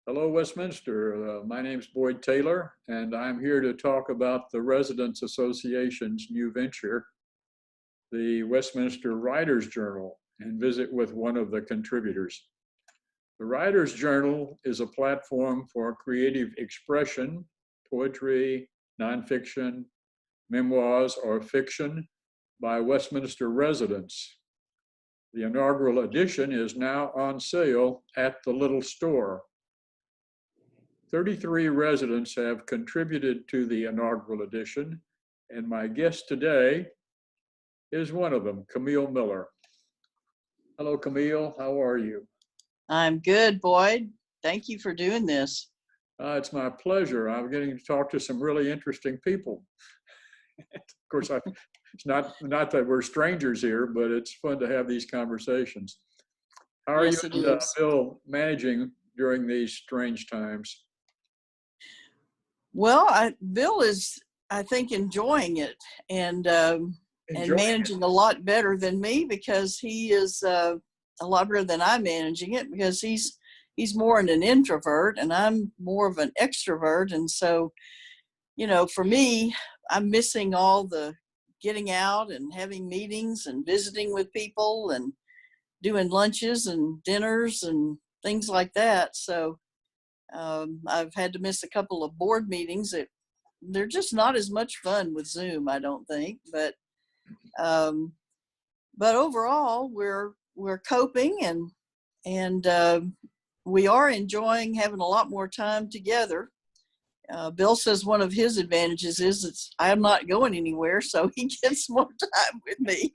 Hello, Westminster. My name's Boyd Taylor, and I'm here to talk about the Residents Association's new venture, the Westminster Writers Journal, and visit with one of the contributors. The Writers Journal is a platform for creative expression, poetry, nonfiction, memoirs, or fiction by Westminster residents. The inaugural edition is now on sale at the Little Store. 33 residents have contributed to the inaugural edition, and my guest today is one of them, Camille Miller. Hello, Camille. How are you? I'm good, Boyd. Thank you for doing this. It's my pleasure. I'm getting to talk to some really interesting people. Of course, it's not that we're strangers here, but it's fun to have these conversations. How are Yes, you it and is. Bill managing during these strange times? Well, Bill is, I think, enjoying it and managing a lot better than me, because he is a lot better than I'm managing it, because he's more an introvert and I'm more of an extrovert. And so, for me, I'm missing all the getting out and having meetings and visiting with people and doing lunches and dinners and things like that. So I've had to miss a couple of board meetings that they're just not as much fun with Zoom, I don't think. But overall, we're coping, and we are enjoying having a lot more time together. Bill says one of his advantages is I'm not going anywhere, so he gets more time with me.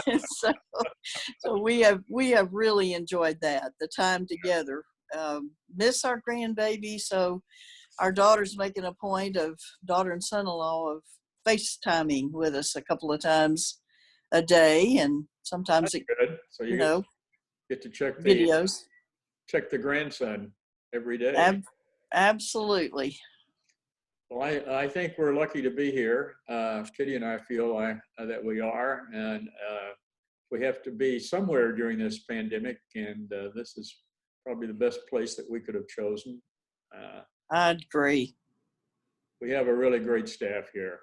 And so we have really enjoyed that, the time together. Miss our grandbaby, so our daughter and son-in-law of FaceTiming with us a couple of times a day, and sometimes That's good. So get to check videos. Check the grandson every day. Absolutely. Well, I think we're lucky to be here. Kitty and I feel that we are, and we have to be somewhere during this pandemic, and this is probably the best place that we could have chosen. I agree. We have a really great staff here,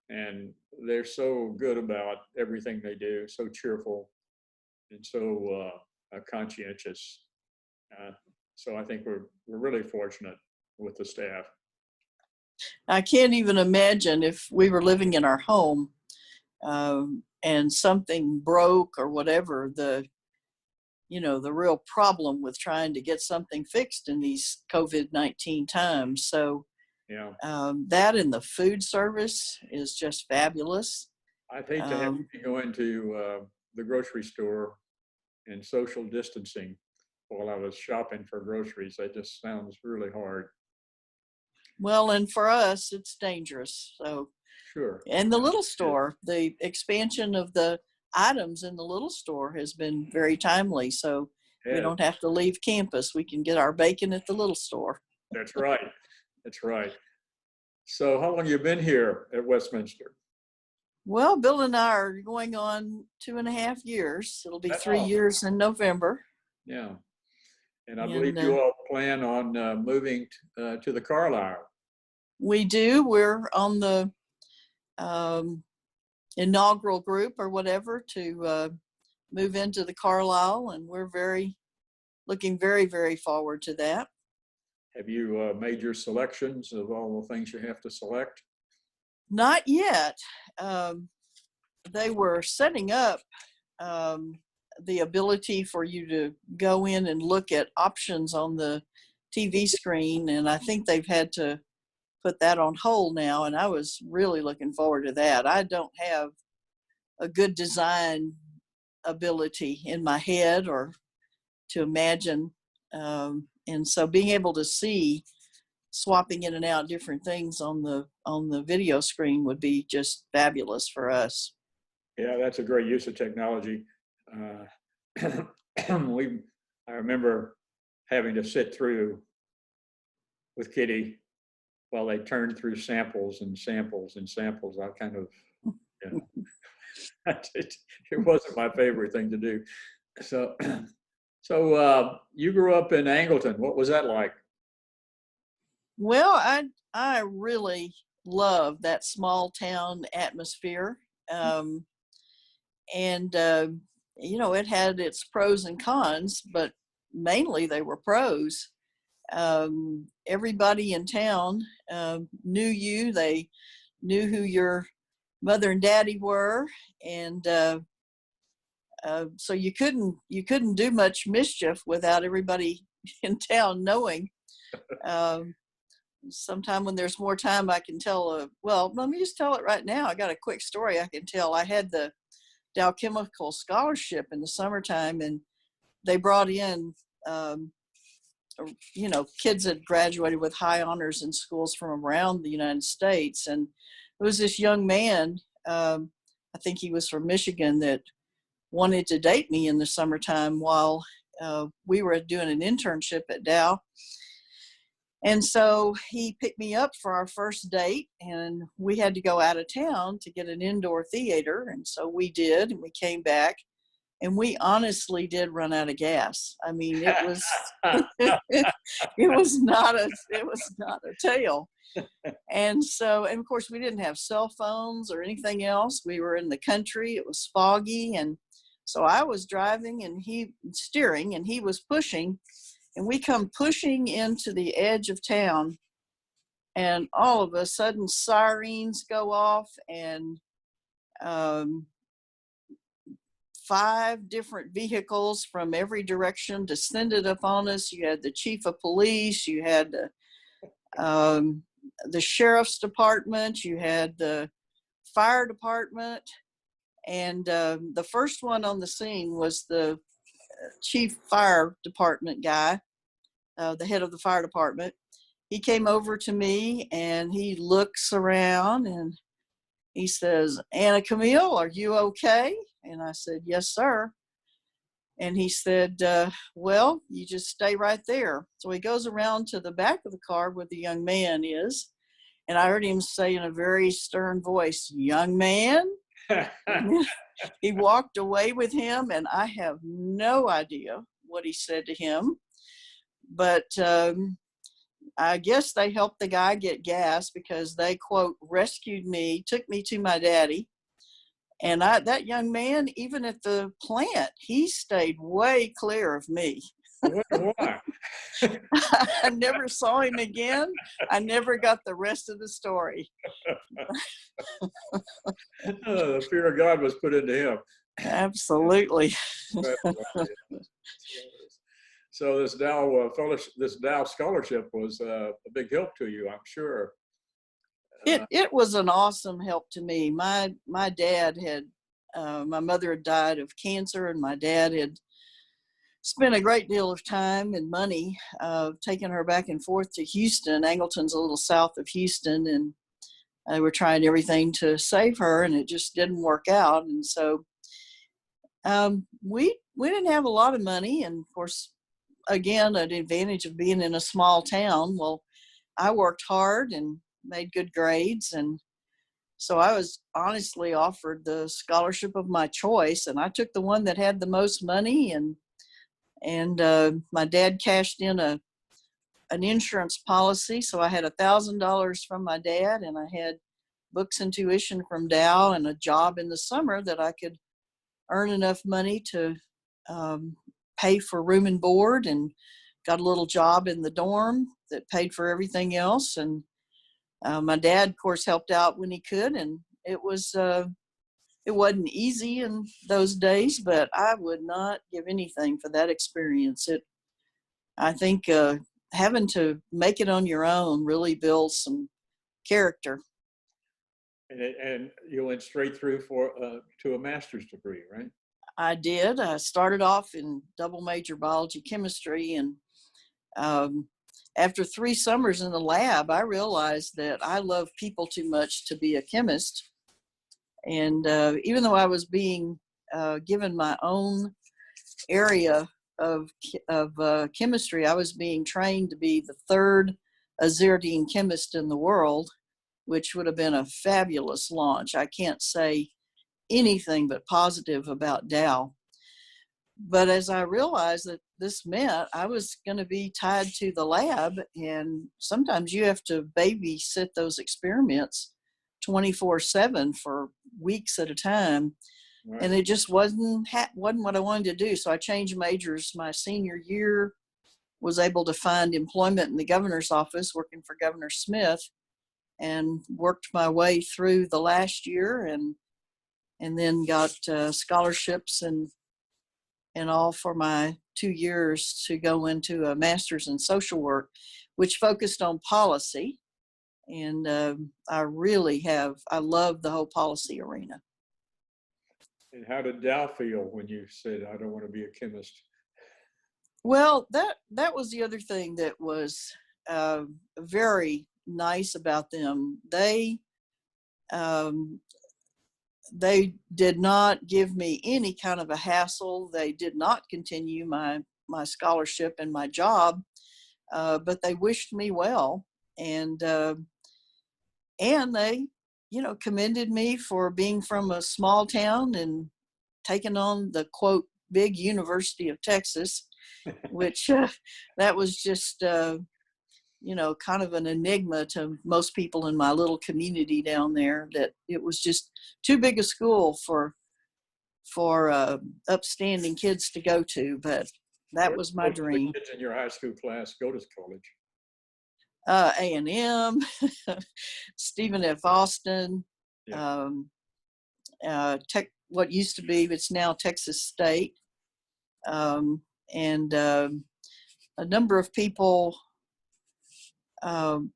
and they're so good about everything they do, so cheerful and so conscientious. So I think we're really fortunate with the staff. I can't even imagine if we were living in our home and something broke or whatever, the real problem with trying to get something fixed in these COVID-19 times. So yeah, that and the food service is just fabulous. I'd hate to have to go into the grocery store and social distancing while I was shopping for groceries. That just sounds really hard. Well, and for us, it's dangerous. So sure. And the little store, the expansion of the items in the little store has been very timely. So we don't have to leave campus. We can get our bacon at the little store. That's right. That's right. So how long have you been here at Westminster? Well, Bill and I are going on 2.5 years. It'll be 3 years in November. Yeah. And I believe you all plan on moving to the Carlisle. We do. We're on the inaugural group or whatever to move into the Carlisle, and we're looking very, very forward to that. Have you made your selections of all the things you have to select? Not yet. They were setting up the ability for you to go in and look at options on the TV screen, and I think they've had to put that on hold now, and I was really looking forward to that. I don't have a good design ability in my head or to imagine, and so being able to see swapping in and out different things on the video screen would be just fabulous for us. Yeah, that's a great use of technology. I remember having to sit through with Kitty while they turned through samples and samples and samples. I kind of, it wasn't my favorite thing to do. So So you grew up in Angleton. What was that like? Well, I really love that small town atmosphere. Um, and you know, it had its pros and cons, but mainly they were pros. Everybody in town knew you. They knew who your mother and daddy were, and so you couldn't do much mischief without everybody in town knowing. Um, Sometime when there's more time, I can tell. Well, let me just tell it right now. I got a quick story I can tell. I had the Dow Chemical Scholarship in the summertime, and they brought in, um, you know, kids that graduated with high honors in schools from around the United States. And it was this young man, I think he was from Michigan, that wanted to date me in the summertime while we were doing an internship at Dow. And so he picked me up for our first date, and we had to go out of town to get an indoor theater. And so we did, and we came back, and we honestly did run out of gas. I mean, it was it was not a tale. And so, and of course, we didn't have cell phones or anything else. We were in the country. It was foggy, and so I was driving and he steering, and he was pushing, and we come pushing into the edge of town, and all of a sudden sirens go off, and um, 5 different vehicles from every direction descended upon us. You had the chief of police, you had the sheriff's department, you had the fire department, and the first one on the scene was the chief fire department guy, the head of the fire department. He came over to me and he looks around and he says, "Anna Camille, are you okay?" And I said, "Yes, sir." And he said, "Well, you just stay right there." So he goes around to the back of the car where the young man is. And I heard him say in a very stern voice, "Young man." He walked away with him, and I have no idea what he said to him. But I guess they helped the guy get gas, because they, quote, rescued me, took me to my daddy. And that young man, even at the plant, he stayed way clear of me. Why? I never saw him again. I never got the rest of the story. The fear of God was put into him. Absolutely. So this Dow scholarship was a big help to you, I'm sure. It was an awesome help to me. My dad had, my mother had died of cancer, and my dad had spent a great deal of time and money taking her back and forth to Houston. Angleton's a little south of Houston, and they were trying everything to save her, and it just didn't work out. And so we didn't have a lot of money, and of course, again, an advantage of being in a small town. Well, I worked hard and made good grades, and so I was honestly offered the scholarship of my choice, and I took the one that had the most money. And my dad cashed in an insurance policy, so I had $1,000 from my dad, and I had books and tuition from Dow, and a job in the summer that I could earn enough money to pay for room and board, and got a little job in the dorm that paid for everything else. And my dad, of course, helped out when he could, and it wasn't easy in those days, but I would not give anything for that experience. I think having to make it on your own really builds some character. And you went straight through to a master's degree, right? I did. I started off in double major biology chemistry, and after 3 summers in the lab, I realized that I love people too much to be a chemist. And even though I was being given my own area of chemistry, I was being trained to be the 3rd Azertine chemist in the world, which would have been a fabulous launch. I can't say anything but positive about Dow. But as I realized that this meant I was going to be tied to the lab, and sometimes you have to babysit those experiments 24/7 for weeks at a time. Right. And it just wasn't what I wanted to do. So I changed majors my senior year, was able to find employment in the governor's office working for Governor Smith, and worked my way through the last year, and then got scholarships and all for my 2 years to go into a master's in social work, which focused on policy. And I love the whole policy arena. And how did Dow feel when you said, I don't want to be a chemist? Well, that was the other thing that was very nice about them. They did not give me any kind of a hassle. They did not continue my scholarship and my job, but they wished me well, and they, commended me for being from a small town and taking on the quote big University of Texas, which that was just kind of an enigma to most people in my little community down there, that it was just too big a school for upstanding kids to go to. But that was my dream. The kids in your high school class go to college? A&M, Stephen F. Austin, Yeah. What used to be, it's now Texas State, and a number of people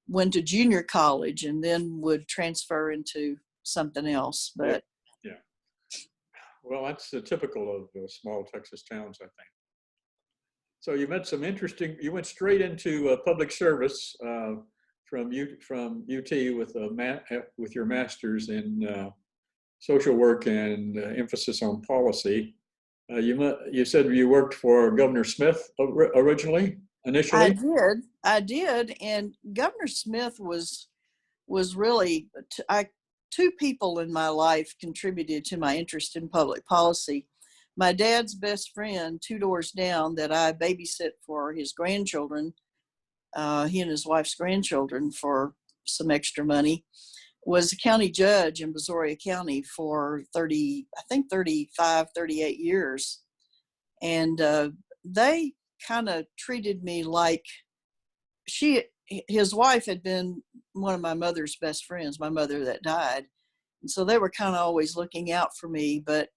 went to junior college and then would transfer into something else. But yeah. Well, that's typical of small Texas towns, I think. So you met some interesting. You went straight into public service from UT with your master's in social work and emphasis on policy. You said you worked for Governor Smith initially. I did, and Governor Smith was really, two people in my life contributed to my interest in public policy. My dad's best friend, 2 doors down, that I babysit for his grandchildren, he and his wife's grandchildren, for some extra money, was a county judge in Brazoria County for 35, 38 years. And they kind of treated me like his wife had been one of my mother's best friends, my mother that died. And so they were kind of always looking out for me. But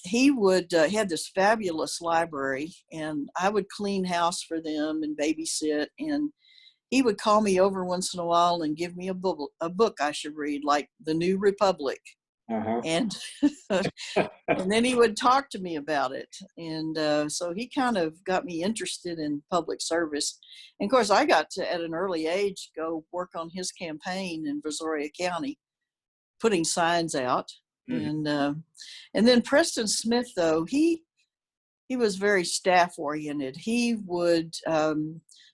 he had this fabulous library, and I would clean house for them and babysit, and he would call me over once in a while and give me a book I should read, like The New Republic. Uh-huh. And and then he would talk to me about it. And so he kind of got me interested in public service. And of course, I got to, at an early age, go work on his campaign in Brazoria County, putting signs out. Mm-hmm. And then Preston Smith, though, he was very staff oriented. He would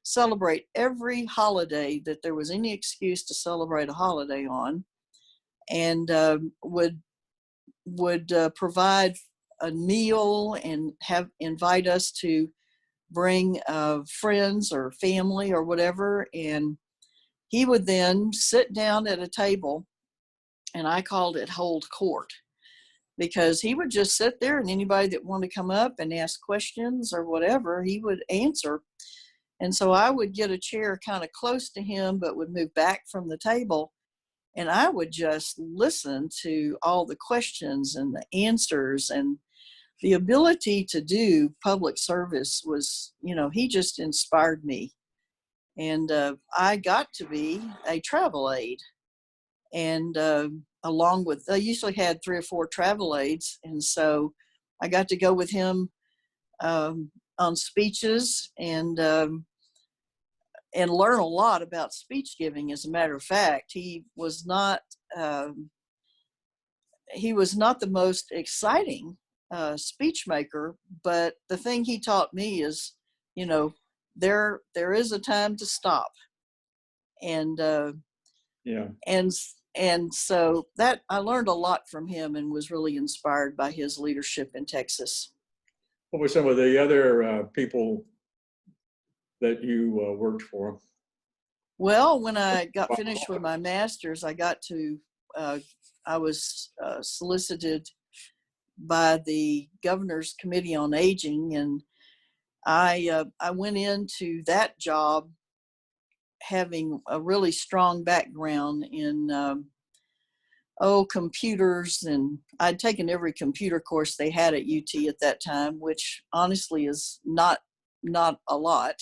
celebrate every holiday that there was any excuse to celebrate a holiday on, and would provide a meal and invite us to bring friends or family or whatever. And he would then sit down at a table, and I called it hold court, because he would just sit there, and anybody that wanted to come up and ask questions or whatever, he would answer. And so I would get a chair kind of close to him, but would move back from the table, and I would just listen to all the questions and the answers. And the ability to do public service was, he just inspired me. And I got to be a travel aide. And along with, I usually had 3 or 4 travel aides. And so I got to go with him on speeches and learn a lot about speech giving. As a matter of fact, he was not the most exciting speech maker, but the thing he taught me is, there is a time to stop. And yeah. And so that I learned a lot from him, and was really inspired by his leadership in Texas. What were some of the other people that you worked for? Well, when I got finished with my master's, I was solicited by the Governor's Committee on Aging, and I went into that job having a really strong background in computers, and I'd taken every computer course they had at UT at that time, which honestly is not a lot.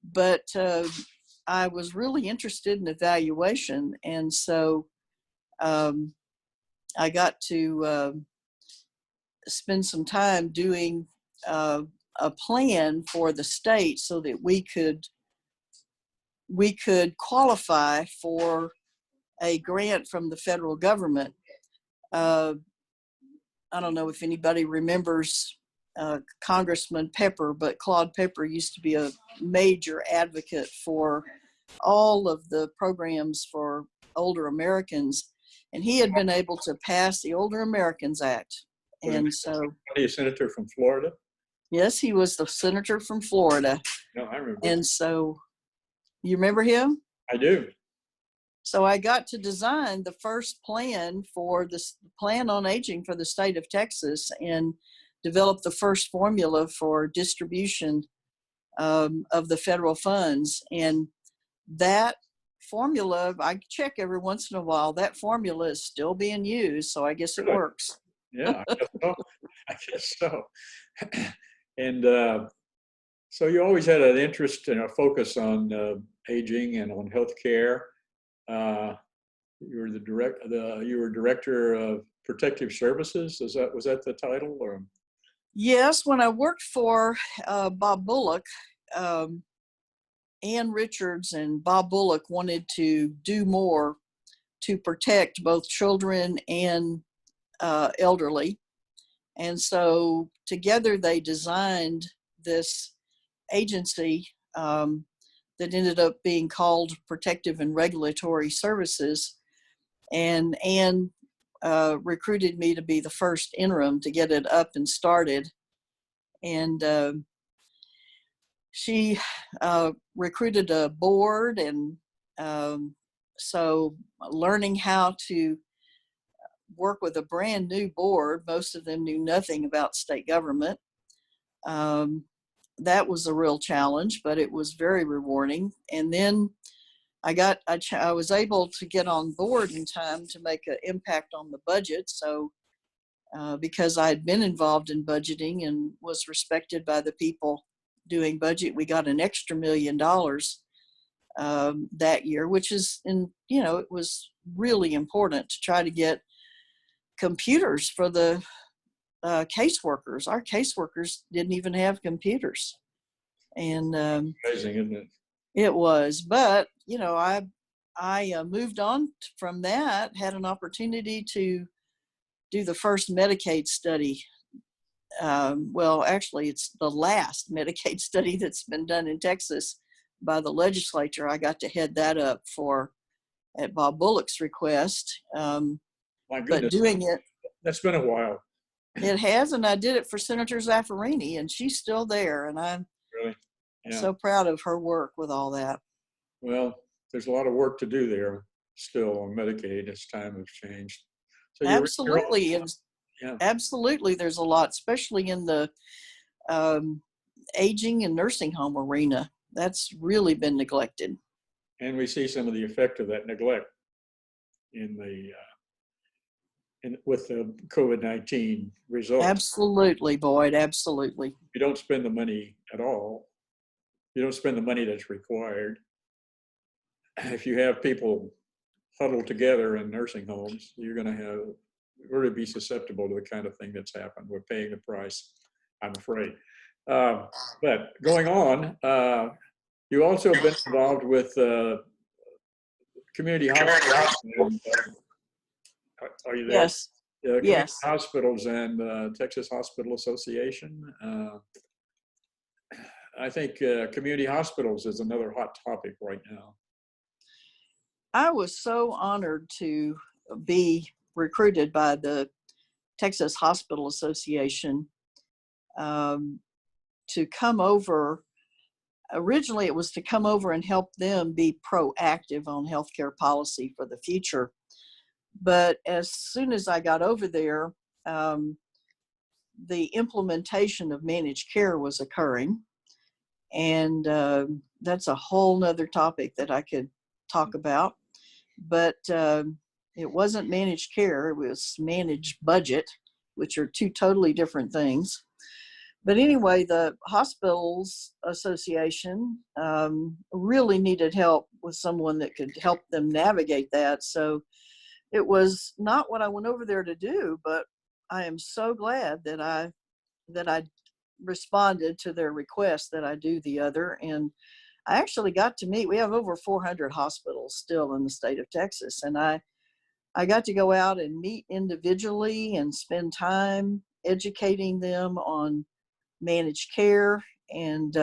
But I was really interested in evaluation, and so I got to spend some time doing a plan for the state so that we could qualify for a grant from the federal government. I don't know if anybody remembers Congressman Pepper, but Claude Pepper used to be a major advocate for all of the programs for older Americans, and he had been able to pass the Older Americans Act. And so, a senator from Florida? Yes, he was the senator from Florida. No, I remember. And so, you remember him? I do. So I got to design the first plan for this plan on aging for the state of Texas, and develop the first formula for distribution of the federal funds. And that formula, I check every once in a while, that formula is still being used. So I guess it works. Yeah, I guess so. I guess so. And so you always had an interest and a focus on aging and on healthcare. You were director of protective services. Was that the title, or? Yes, when I worked for Bob Bullock, Ann Richards and Bob Bullock wanted to do more to protect both children and elderly. And so together they designed this agency that ended up being called Protective and Regulatory Services. And Ann recruited me to be the first interim to get it up and started. And she recruited a board, and so learning how to work with a brand new board, most of them knew nothing about state government. That was a real challenge, but it was very rewarding. And then I was able to get on board in time to make an impact on the budget. So because I had been involved in budgeting and was respected by the people doing budget, we got an extra $1 million that year, which is, it was really important to try to get computers for the caseworkers. Our caseworkers didn't even have computers. And amazing, isn't it? It was, but I moved on from that, had an opportunity to do the first Medicaid study. Well, actually, it's the last Medicaid study that's been done in Texas by the legislature. I got to head that up at Bob Bullock's request. My goodness. But doing it, that's been a while. It has, and I did it for Senator Zaffarini, and she's still there, and I'm really so proud of her work with all that. Well, there's a lot of work to do there still on Medicaid as time has changed. So absolutely, absolutely, there's a lot, especially in the aging and nursing home arena. That's really been neglected. And we see some of the effect of that neglect with the COVID-19 results. Absolutely, Boyd, absolutely. You don't spend the money at all. You don't spend the money that's required. If you have people huddled together in nursing homes, you're going to really be susceptible to the kind of thing that's happened. We're paying the price, I'm afraid. But going on, you also been involved with community hospitals. Are you there? Yes. Yes. Hospitals and Texas Hospital Association. I think community hospitals is another hot topic right now. I was so honored to be recruited by the Texas Hospital Association to come over. Originally, it was to come over and help them be proactive on healthcare policy for the future. But as soon as I got over there, the implementation of managed care was occurring. And that's a whole nother topic that I could talk about. But it wasn't managed care, it was managed budget, which are two totally different things. But anyway, the Hospitals Association really needed help with someone that could help them navigate that. So it was not what I went over there to do, but I am so glad that I responded to their request that I do the other. And I actually got to meet, we have over 400 hospitals still in the state of Texas. And I got to go out and meet individually and spend time educating them on managed care and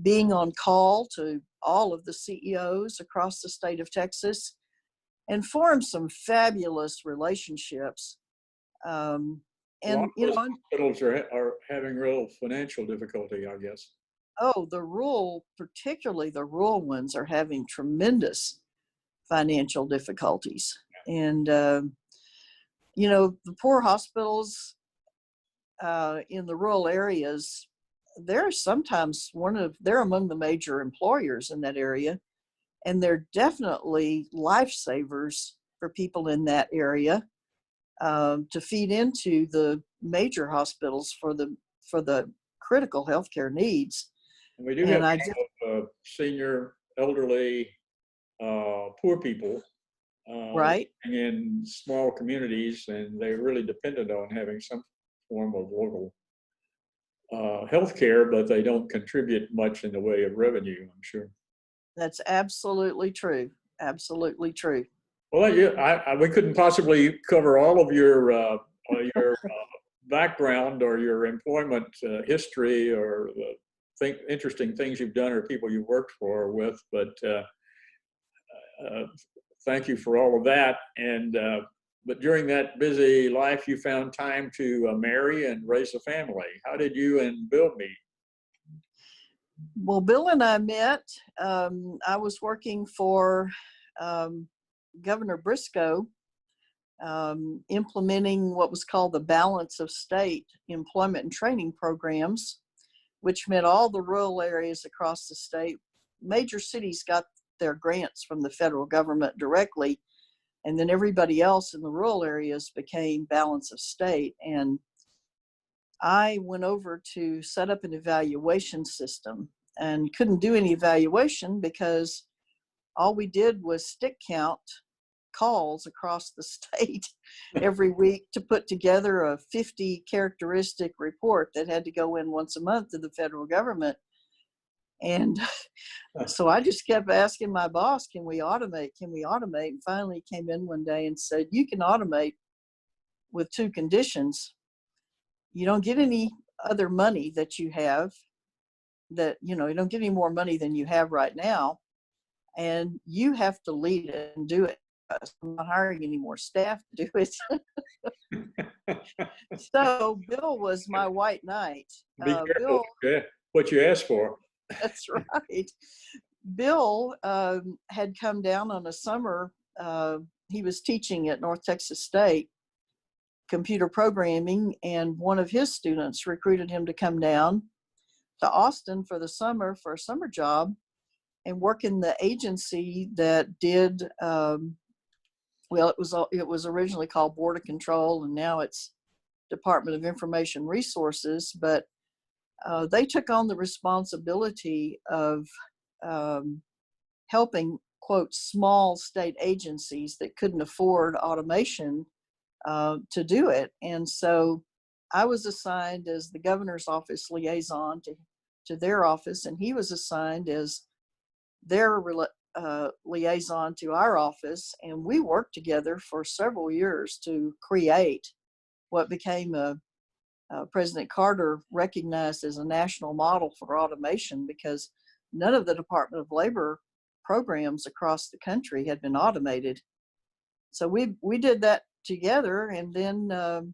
being on call to all of the CEOs across the state of Texas and formed some fabulous relationships. And you know, hospitals are having real financial difficulty, I guess. Oh, particularly the rural ones, are having tremendous financial difficulties. And you know, the poor hospitals in the rural areas, they're sometimes they're among the major employers in that area, and they're definitely lifesavers for people in that area. To feed into the major hospitals for the critical healthcare needs. And we do have a lot of senior, elderly, poor people right in small communities, and they're really dependent on having some form of local healthcare, but they don't contribute much in the way of revenue, I'm sure. That's absolutely true. Absolutely true. Well, yeah, we couldn't possibly cover all of your background or your employment history or interesting things you've done or people you've worked for or with, but thank you for all of that. And but during that busy life, you found time to marry and raise a family. How did you and Bill meet? Well, Bill and I met. I was working for Governor Briscoe, implementing what was called the Balance of State employment and training programs, which meant all the rural areas across the state. Major cities got their grants from the federal government directly, and then everybody else in the rural areas became Balance of State. And I went over to set up an evaluation system and couldn't do any evaluation because all we did was stick count calls across the state every week to put together a 50 characteristic report that had to go in once a month to the federal government. And so I just kept asking my boss, can we automate? Can we automate? And finally he came in one day and said, you can automate with two conditions. You don't get any other money that you have, that, you know, you don't get any more money than you have right now. And you have to lead it and do it. I'm not hiring any more staff to do it. So Bill was my white knight. Be careful, Bill, what you asked for. That's right. Bill had come down on a summer. He was teaching at North Texas State computer programming, and one of his students recruited him to come down to Austin for the summer for a summer job and work in the agency that did well, it was originally called Border Control, and now it's Department of Information Resources, but they took on the responsibility of helping, quote, small state agencies that couldn't afford automation to do it. And so I was assigned as the governor's office liaison to their office, and he was assigned as their liaison to our office, and we worked together for several years to create what became President Carter recognized as a national model for automation, because none of the Department of Labor programs across the country had been automated. So we did that together, and then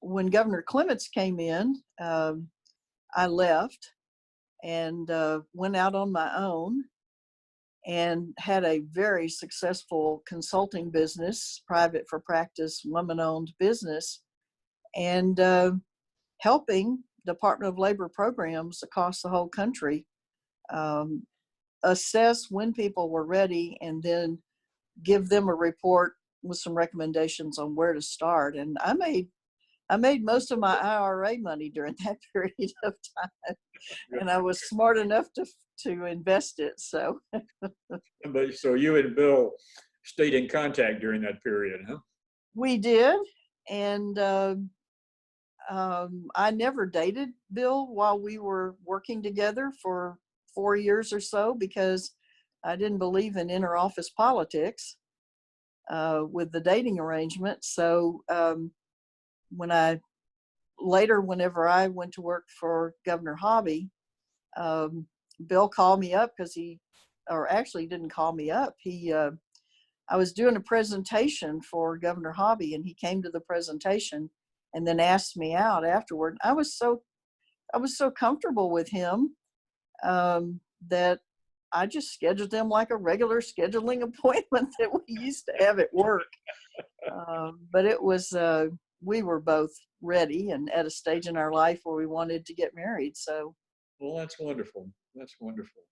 when Governor Clements came in, I left and went out on my own and had a very successful consulting business, private for practice, woman-owned business, and helping Department of Labor programs across the whole country assess when people were ready and then give them a report with some recommendations on where to start. And I made most of my IRA money during that period of time, and I was smart enough to invest it. So, But so you and Bill stayed in contact during that period, huh? we did, and I never dated Bill while we were working together for 4 years or so because I didn't believe in inter-office politics with the dating arrangement. So whenever I went to work for Governor Hobby, Bill called me up because actually didn't call me up. I was doing a presentation for Governor Hobby, and he came to the presentation and then asked me out afterward. I was so comfortable with him that I just scheduled him like a regular scheduling appointment that we used to have at work. But it was, we were both ready and at a stage in our life where we wanted to get married. So. Well, that's wonderful. That's wonderful.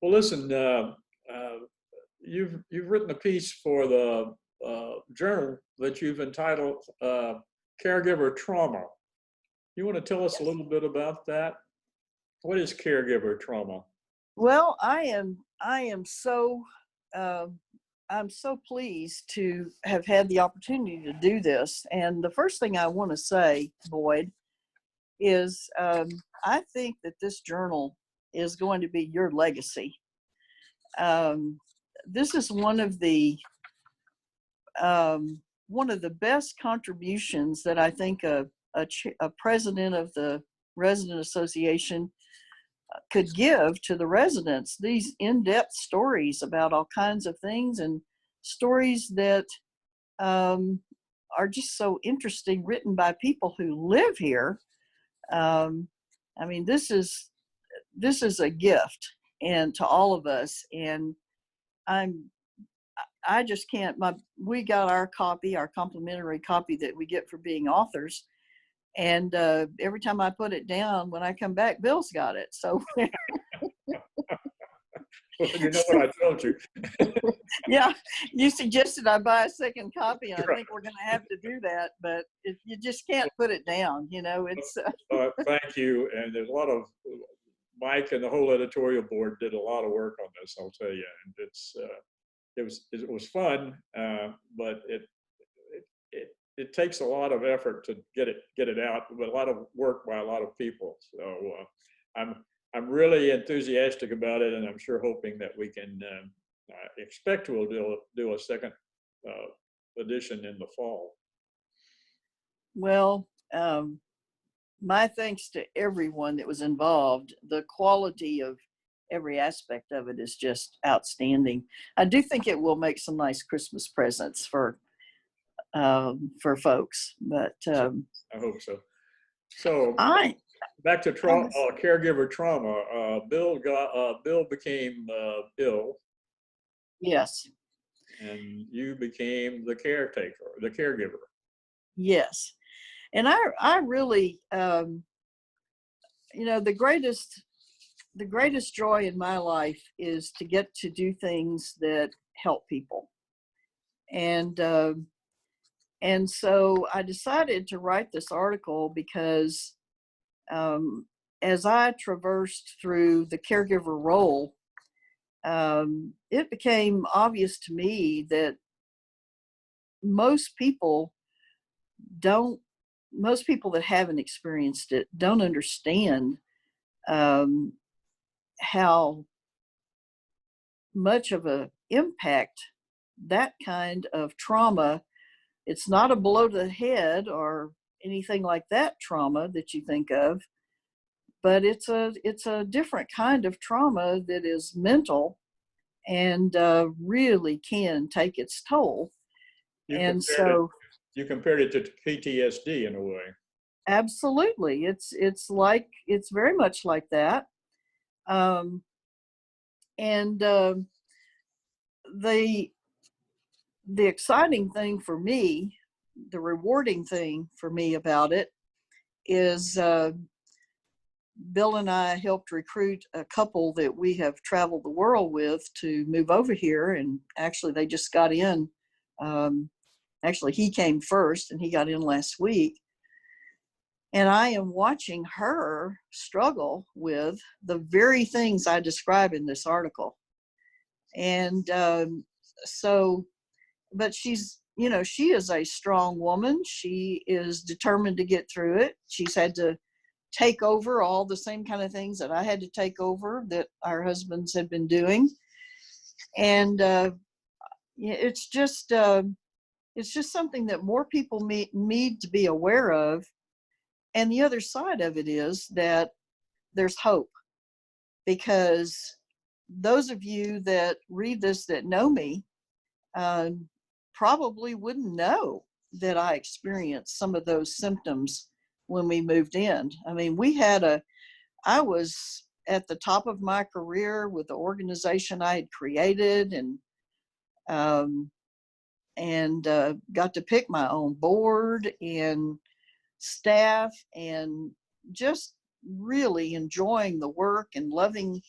Well, listen, you've written a piece for the journal that you've entitled Caregiver Trauma. You want to tell us a little bit about that? What is caregiver trauma? Well, I'm so pleased to have had the opportunity to do this. And the first thing I want to say, Boyd, is I think that this journal is going to be your legacy. This is one of the best contributions that I think a president of the Resident Association could give to the residents. These in-depth stories about all kinds of things, and stories that are just so interesting, written by people who live here. I mean, this is a gift and to all of us. And I just can't, we got our complimentary copy that we get for being authors. And every time I put it down, when I come back, Bill's got it. So. Well, you know what I told you. Yeah, you suggested I buy a second copy, and I think we're going to have to do that. But you just can't put it down, it's. Thank you. And there's a lot of, Mike and the whole editorial board did a lot of work on this, I'll tell you. And it was fun, but it takes a lot of effort to get it out, but a lot of work by a lot of people. So I'm really enthusiastic about it, and I'm sure hoping that we can expect to do a second edition in the fall. Well, my thanks to everyone that was involved. The quality of every aspect of it is just outstanding. I do think it will make some nice Christmas presents for folks, but I hope so. So back to caregiver trauma. Bill became ill. Yes. And you became the caretaker, the caregiver. Yes. And I really, the greatest joy in my life is to get to do things that help people. And so I decided to write this article because as I traversed through the caregiver role, it became obvious to me that most people that haven't experienced it don't understand how much of an impact that kind of trauma. It's not a blow to the head or anything like that trauma that you think of, but it's a different kind of trauma that is mental and really can take its toll. You compared it to PTSD in a way. Absolutely. It's very much like that. Um, and the the exciting thing for me, the rewarding thing for me about it is Bill and I helped recruit a couple that we have traveled the world with to move over here, and actually they just got in. Um, Actually, he came first, and he got in last week. And I am watching her struggle with the very things I describe in this article. And so, but she's, she is a strong woman. She is determined to get through it. She's had to take over all the same kind of things that I had to take over that our husbands had been doing. And it's just something that more people need to be aware of. And the other side of it is that there's hope, because those of you that read this that know me probably wouldn't know that I experienced some of those symptoms when we moved in. I mean, I was at the top of my career with the organization I had created, um, and got to pick my own board and staff, and just really enjoying the work and loving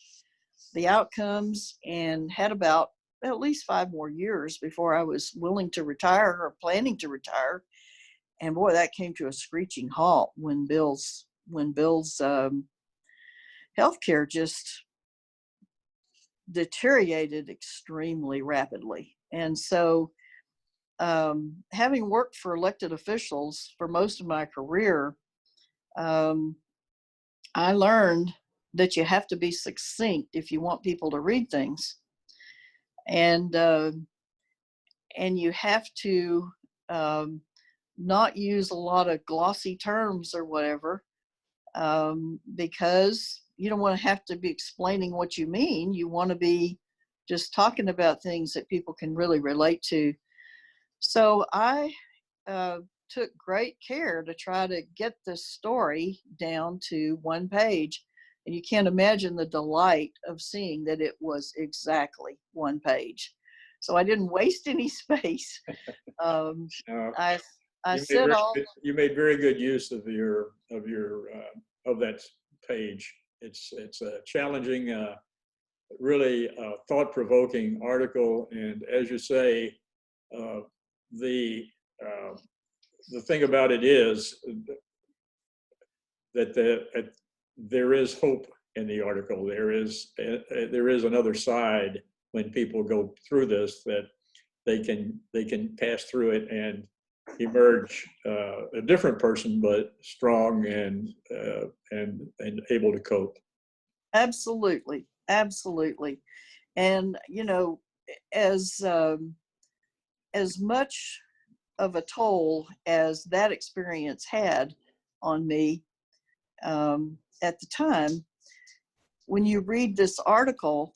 the outcomes, and had about at least 5 more years before I was willing to retire or planning to retire. And boy, that came to a screeching halt when Bill's healthcare just deteriorated extremely rapidly. And so, having worked for elected officials for most of my career, um, I learned that you have to be succinct if you want people to read things, and you have to not use a lot of glossy terms or whatever, because you don't want to have to be explaining what you mean. You want to be just talking about things that people can really relate to. So I took great care to try to get this story down to 1 page. And you can't imagine the delight of seeing that it was exactly 1 page. So I didn't waste any space. No, I you made said all. you made very good use of of that page. It's a challenging, really thought-provoking article, and as you say, uh, the uh, the thing about it is that there is hope in the article. There is another side when people go through this, that they can pass through it and emerge a different person, but strong and able to cope. Absolutely, absolutely. And as much of a toll as that experience had on me at the time, when you read this article,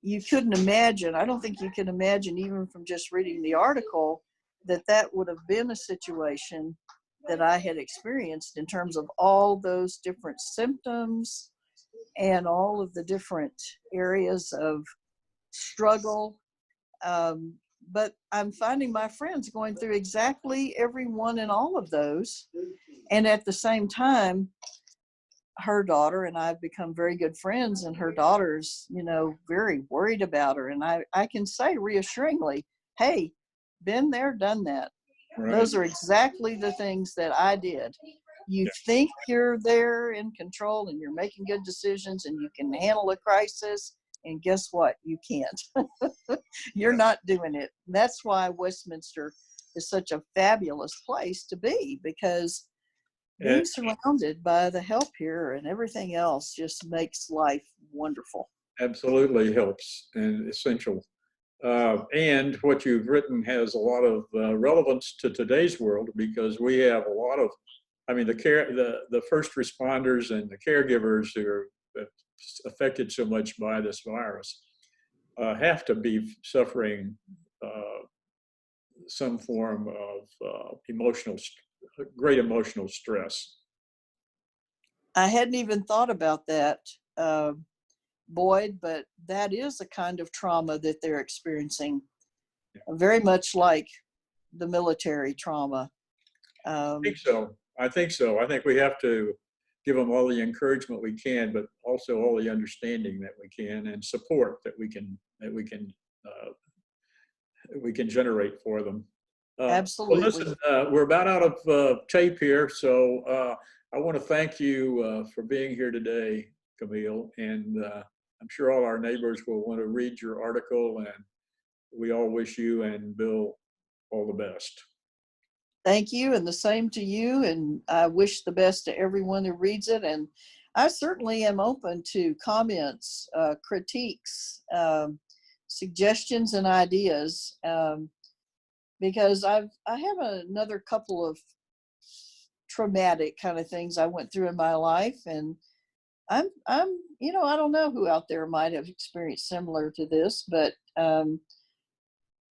you couldn't imagine, I don't think you can imagine, even from just reading the article, that that would have been a situation that I had experienced in terms of all those different symptoms and all of the different areas of struggle. But I'm finding my friends going through exactly every one and all of those. And at the same time, her daughter and I've become very good friends, and her daughter's, very worried about her. And I can say reassuringly, hey, been there, done that. Right. Those are exactly the things that I did. You think you're there in control and you're making good decisions and you can handle a crisis, and guess what? You can't. You're not doing it. That's why Westminster is such a fabulous place to be, because being surrounded by the help here and everything else just makes life wonderful. Absolutely helps and essential. And what you've written has a lot of relevance to today's world, because we have a lot of, the first responders and the caregivers who are affected so much by this virus have to be suffering some form of emotional great emotional stress. I hadn't even thought about that, Boyd, but that is a kind of trauma that they're experiencing, very much like the military trauma. I think so. I think so. I think we have to give them all the encouragement we can, but also all the understanding that we can, and support that we can generate for them. Absolutely. Well, listen, we're about out of tape here, so I want to thank you for being here today, Camille, and I'm sure all our neighbors will want to read your article, and we all wish you and Bill all the best. Thank you, and the same to you, and I wish the best to everyone who reads it. And I certainly am open to comments, critiques, suggestions, and ideas, because I have another couple of traumatic kind of things I went through in my life, and I'm you know, I don't know who out there might have experienced similar to this, but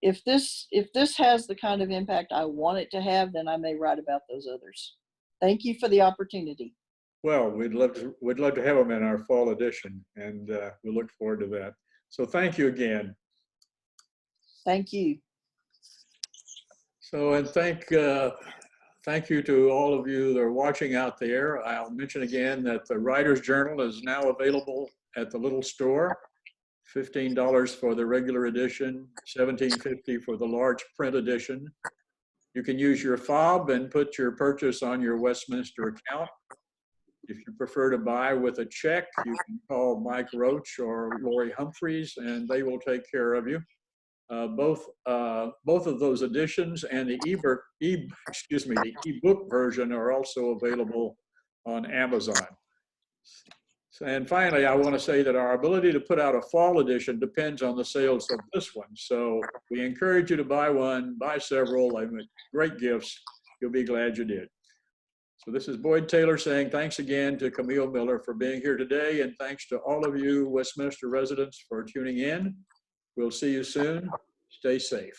if this has the kind of impact I want it to have, then I may write about those others. Thank you for the opportunity. Well, we'd love to have them in our fall edition, and we look forward to that. So thank you again. Thank you. So, and thank you to all of you that are watching out there. I'll mention again that the Writer's Journal is now available at the little store. $15 for the regular edition, $17.50 for the large print edition. You can use your fob and put your purchase on your Westminster account. If you prefer to buy with a check, you can call Mike Roach or Lori Humphreys, and they will take care of you. Both of those editions and the ebook version are also available on Amazon. And finally, I want to say that our ability to put out a fall edition depends on the sales of this one. So we encourage you to buy one, buy several. They make great gifts. You'll be glad you did. So this is Boyd Taylor saying thanks again to Camille Miller for being here today, and thanks to all of you Westminster residents for tuning in. We'll see you soon. Stay safe.